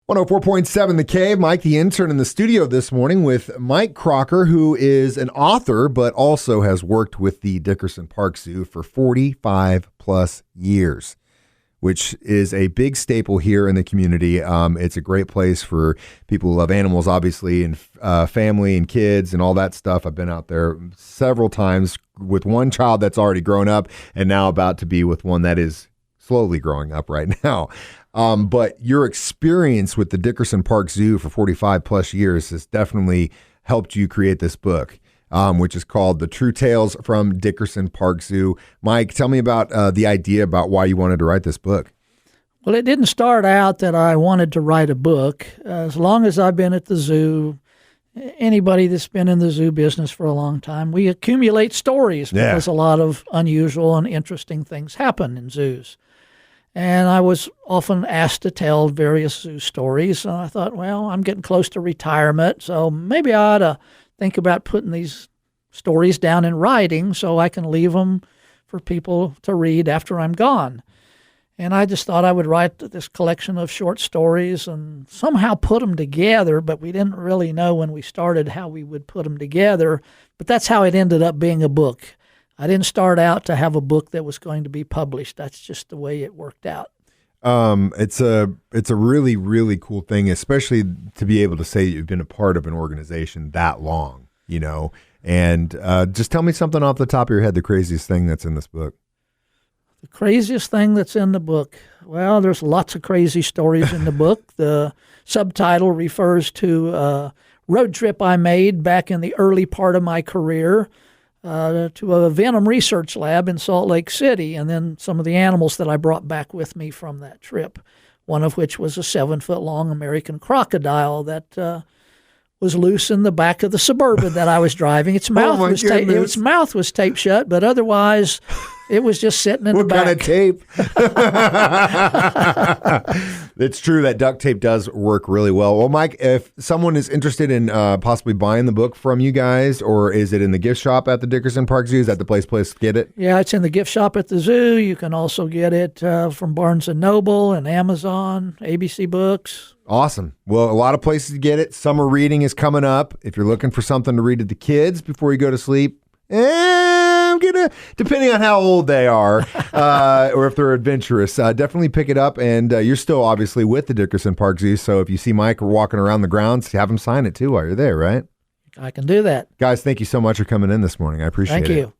104.7 The Cave. Mike, the intern, in the studio this morning with Mike Croker, who is an author, but also has worked with the Dickerson Park Zoo for 45 plus years, which is a big staple here in the community. It's a great place for people who love animals, obviously, and family and kids and all that stuff. I've been out there several times with one child that's already grown up and now about to be with one that is slowly growing up right now. But your experience with the Dickerson Park Zoo for 45 plus years has definitely helped you create this book, which is called The True Tales from Dickerson Park Zoo. Mike, tell me about the idea about why you wanted to write this book. Well, it didn't start out that I wanted to write a book. As long as I've been at the zoo, anybody that's been in the zoo business for a long time, we accumulate stories because a lot of unusual and interesting things happen in zoos. And I was often asked to tell various zoo stories. And I thought, well, I'm getting close to retirement, so maybe I ought to think about putting these stories down in writing so I can leave them for people to read after I'm gone. And I just thought I would write this collection of short stories and somehow put them together, but we didn't really know when we started how we would put them together. But that's how it ended up being a book. I didn't start out to have a book that was going to be published. That's just the way it worked out. It's a really, really cool thing, especially to be able to say you've been a part of an organization that long, you know. And just tell me something off the top of your head, the craziest thing that's in this book. The craziest thing that's in the book? Well, there's lots of crazy stories in the book. The subtitle refers to a road trip I made back in the early part of my career to a venom research lab in Salt Lake City, and then some of the animals that I brought back with me from that trip, one of which was a 7-foot-long American crocodile that was loose in the back of the Suburban that I was driving. Its mouth was taped shut, but otherwise it was just sitting in the back. What kind of tape? It's true that duct tape does work really well. Well, Mike, if someone is interested in possibly buying the book from you guys, or is it in the gift shop at the Dickerson Park Zoo? Is that the place to get it? Yeah, it's in the gift shop at the zoo. You can also get it from Barnes & Noble and Amazon, ABC Books. Awesome. Well, a lot of places to get it. Summer reading is coming up. If you're looking for something to read to the kids before you go to sleep, depending on how old they are, or if they're adventurous, definitely pick it up. And you're still obviously with the Dickerson Park Zoo, so if you see Mike walking around the grounds, have him sign it too while you're there, right? I can do that. Guys, thank you so much for coming in this morning. I appreciate it. Thank you.